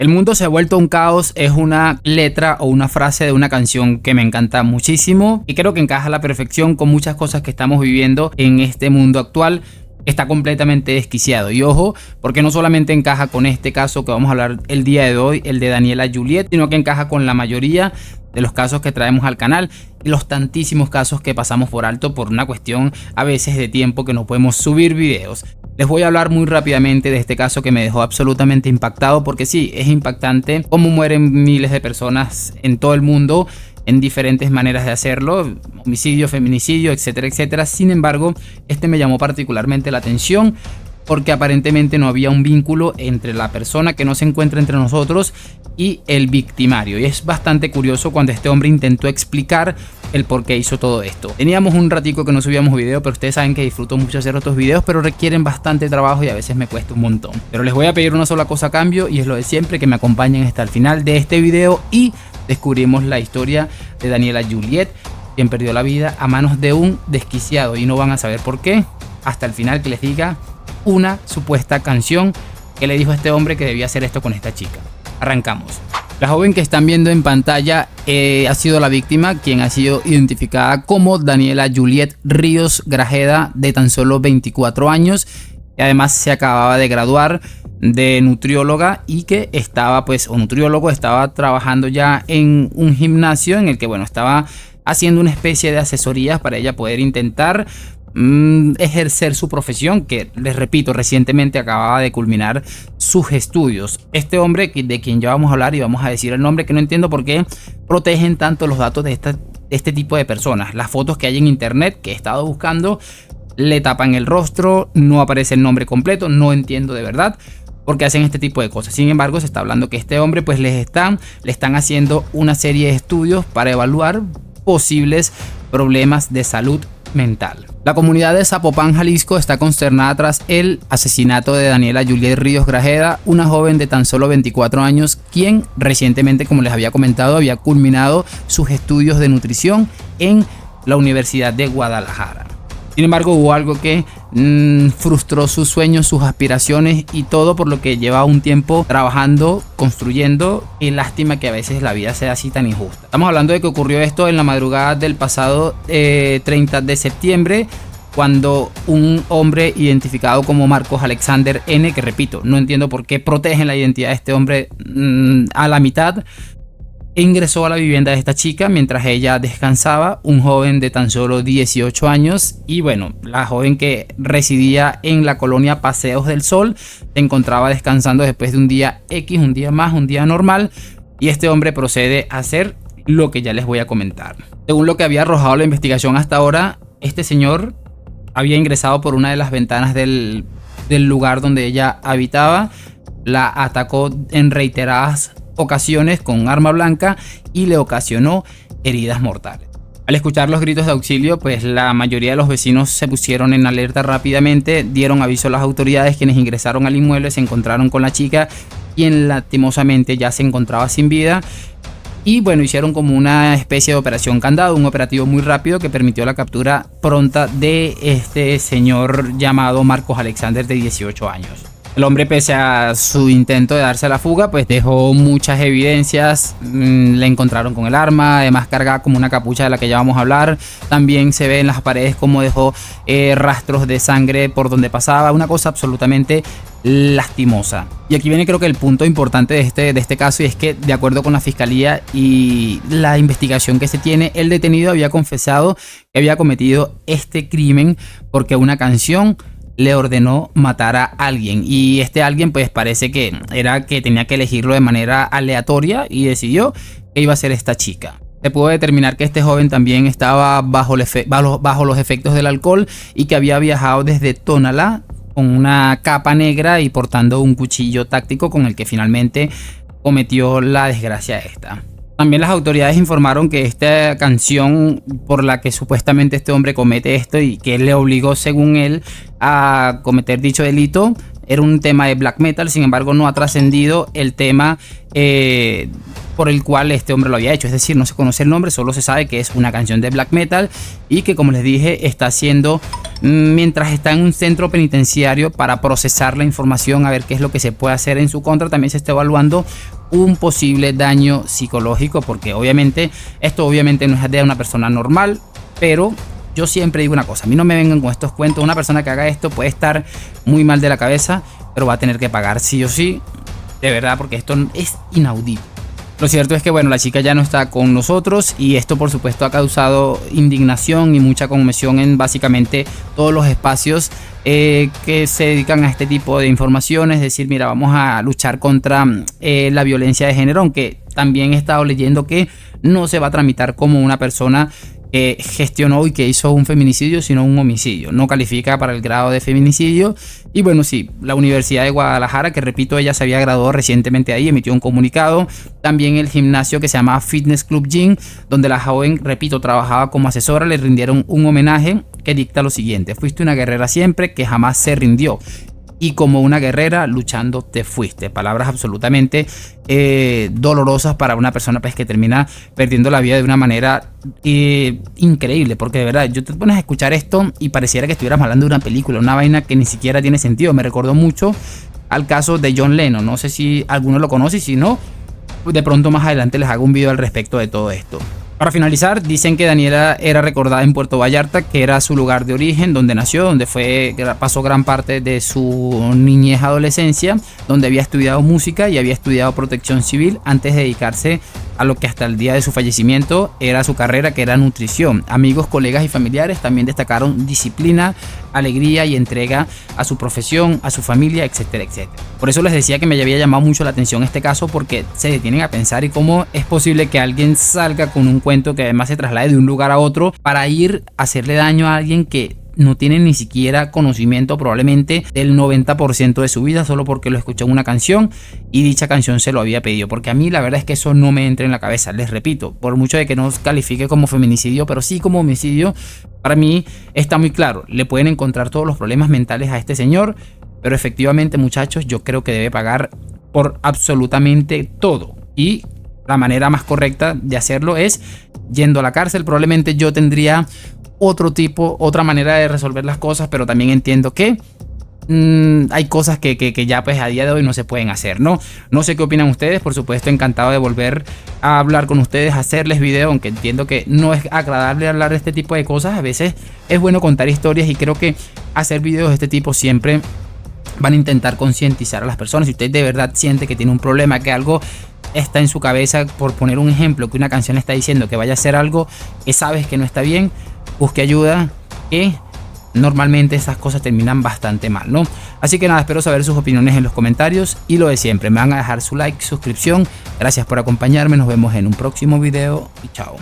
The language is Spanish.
El mundo se ha vuelto un caos es una letra o una frase de una canción que me encanta muchísimo y creo que encaja a la perfección con muchas cosas que estamos viviendo en este mundo actual. Está completamente desquiciado y ojo, porque no solamente encaja con este caso que vamos a hablar el día de hoy, el de Daniela Juliet, sino que encaja con la mayoría de los casos que traemos al canal y los tantísimos casos que pasamos por alto por una cuestión a veces de tiempo que no podemos subir videos. Les voy a hablar muy rápidamente de este caso que me dejó absolutamente impactado, porque sí, es impactante cómo mueren miles de personas en todo el mundo en diferentes maneras de hacerlo, homicidio, feminicidio, etcétera, etcétera. Sin embargo, este me llamó particularmente la atención porque aparentemente no había un vínculo entre la persona que no se encuentra entre nosotros y el victimario. Y es bastante curioso cuando este hombre intentó explicar el por qué hizo todo esto. Teníamos un ratico que no subíamos video, pero ustedes saben que disfruto mucho hacer otros videos, pero requieren bastante trabajo y a veces me cuesta un montón. Pero les voy a pedir una sola cosa a cambio y es lo de siempre, que me acompañen hasta el final de este video y descubrimos la historia de Daniela Juliet, quien perdió la vida a manos de un desquiciado, y no van a saber por qué hasta el final que les diga una supuesta canción que le dijo a este hombre que debía hacer esto con esta chica. Arrancamos. La joven que están viendo en pantalla ha sido la víctima, quien ha sido identificada como Daniela Juliet Ríos Grajeda, de tan solo 24 años, que además se acababa de graduar de nutrióloga y que estaba estaba trabajando ya en un gimnasio en el que estaba haciendo una especie de asesorías para ella poder intentar ejercer su profesión, que les repito, recientemente acababa de culminar sus estudios. Este hombre de quien ya vamos a hablar y vamos a decir el nombre, que no entiendo por qué protegen tanto los datos de este tipo de personas. Las fotos que hay en internet que he estado buscando le tapan el rostro, no aparece el nombre completo, no entiendo de verdad por qué hacen este tipo de cosas. Sin embargo, se está hablando que este hombre pues le están haciendo una serie de estudios para evaluar posibles problemas de salud mental. La comunidad de Zapopan, Jalisco, está consternada tras el asesinato de Daniela Juliet Ríos Grajeda, una joven de tan solo 24 años, quien recientemente, como les había comentado, había culminado sus estudios de nutrición en la Universidad de Guadalajara. Sin embargo, hubo algo que frustró sus sueños, sus aspiraciones y todo por lo que lleva un tiempo trabajando, construyendo, y lástima que a veces la vida sea así tan injusta. Estamos hablando de que ocurrió esto en la madrugada del pasado 30 de septiembre, cuando un hombre identificado como Marcos Alexander N., que repito, no entiendo por qué protegen la identidad de este hombre a la mitad, ingresó a la vivienda de esta chica mientras ella descansaba, un joven de tan solo 18 años. Y la joven, que residía en la colonia Paseos del Sol, se encontraba descansando después de un día X, un día más, un día normal, y este hombre procede a hacer lo que ya les voy a comentar. Según lo que había arrojado la investigación hasta ahora, este señor había ingresado por una de las ventanas del lugar donde ella habitaba, la atacó en reiteradas ocasiones con un arma blanca y le ocasionó heridas mortales. Al escuchar los gritos de auxilio, pues la mayoría de los vecinos se pusieron en alerta rápidamente, dieron aviso a las autoridades, quienes ingresaron al inmueble, se encontraron con la chica, quien lastimosamente ya se encontraba sin vida. Y hicieron como una especie de operación candado, un operativo muy rápido que permitió la captura pronta de este señor llamado Marcos Alexander, de 18 años. El hombre, pese a su intento de darse a la fuga, pues dejó muchas evidencias. Le encontraron con el arma, además cargada como una capucha de la que ya vamos a hablar. También se ve en las paredes cómo dejó rastros de sangre por donde pasaba. Una cosa absolutamente lastimosa. Y aquí viene creo que el punto importante de este caso, y es que, de acuerdo con la fiscalía y la investigación que se tiene, el detenido había confesado que había cometido este crimen porque una canción le ordenó matar a alguien, y este alguien pues parece que era que tenía que elegirlo de manera aleatoria y decidió que iba a ser esta chica. Se pudo determinar que este joven también estaba bajo los efectos del alcohol y que había viajado desde Tonalá con una capa negra y portando un cuchillo táctico con el que finalmente cometió la desgracia esta. También las autoridades informaron que esta canción por la que supuestamente este hombre comete esto y que le obligó, según él, a cometer dicho delito, era un tema de black metal. Sin embargo, no ha trascendido el tema por el cual este hombre lo había hecho. Es decir, no se conoce el nombre, solo se sabe que es una canción de black metal y que, como les dije, está haciendo mientras está en un centro penitenciario para procesar la información, a ver qué es lo que se puede hacer en su contra. También se está evaluando un posible daño psicológico, porque obviamente esto obviamente no es de una persona normal, pero yo siempre digo una cosa: a mí no me vengan con estos cuentos. Una persona que haga esto puede estar muy mal de la cabeza, pero va a tener que pagar sí o sí, de verdad, porque esto es inaudito. Lo cierto es que, bueno, la chica ya no está con nosotros y esto, por supuesto, ha causado indignación y mucha conmoción en básicamente todos los espacios que se dedican a este tipo de información. Es decir, mira, vamos a luchar contra la violencia de género, aunque también he estado leyendo que no se va a tramitar como una persona que gestionó y que hizo un feminicidio, sino un homicidio. No califica para el grado de feminicidio. Y bueno, sí, la Universidad de Guadalajara, que repito, ella se había graduado recientemente ahí, emitió un comunicado. También el gimnasio que se llama Fitness Club Gym, donde la joven, repito, trabajaba como asesora, le rindieron un homenaje que dicta lo siguiente: fuiste una guerrera siempre que jamás se rindió, y como una guerrera luchando te fuiste. Palabras absolutamente dolorosas para una persona, pues, que termina perdiendo la vida de una manera increíble, porque de verdad, yo te pones a escuchar esto y pareciera que estuviéramos hablando de una película, una vaina que ni siquiera tiene sentido. Me recordó mucho al caso de John Lennon. No sé si alguno lo conoce, y si no, de pronto más adelante les hago un video al respecto de todo esto. Para finalizar, dicen que Daniela era recordada en Puerto Vallarta, que era su lugar de origen, donde nació, donde pasó gran parte de su niñez, adolescencia, donde había estudiado música y había estudiado protección civil antes de dedicarse a lo que hasta el día de su fallecimiento era su carrera, que era nutrición. Amigos, colegas y familiares también destacaron disciplina, alegría y entrega a su profesión, a su familia, etcétera, etcétera. Por eso les decía que me había llamado mucho la atención este caso, porque se detienen a pensar y cómo es posible que alguien salga con un cuento que además se traslade de un lugar a otro para ir a hacerle daño a alguien que no tiene ni siquiera conocimiento probablemente del 90% de su vida, solo porque lo escuchó en una canción y dicha canción se lo había pedido. Porque a mí la verdad es que eso no me entra en la cabeza. Les repito, por mucho de que no califique como feminicidio, pero sí como homicidio, para mí está muy claro. Le pueden encontrar todos los problemas mentales a este señor, pero efectivamente, muchachos, yo creo que debe pagar por absolutamente todo. Y la manera más correcta de hacerlo es yendo a la cárcel. Probablemente yo tendría otra manera de resolver las cosas, pero también entiendo que hay cosas que ya, pues, a día de hoy no se pueden hacer, ¿no? No sé qué opinan ustedes. Por supuesto, encantado de volver a hablar con ustedes, hacerles video, aunque entiendo que no es agradable hablar de este tipo de cosas. A veces es bueno contar historias y creo que hacer videos de este tipo siempre van a intentar concientizar a las personas. Si usted de verdad siente que tiene un problema, que algo está en su cabeza, por poner un ejemplo, que una canción está diciendo que vaya a hacer algo que sabes que no está bien, busque ayuda, que normalmente esas cosas terminan bastante mal, ¿no? Así que nada, espero saber sus opiniones en los comentarios y lo de siempre, me van a dejar su like, suscripción. Gracias por acompañarme, nos vemos en un próximo video y chao.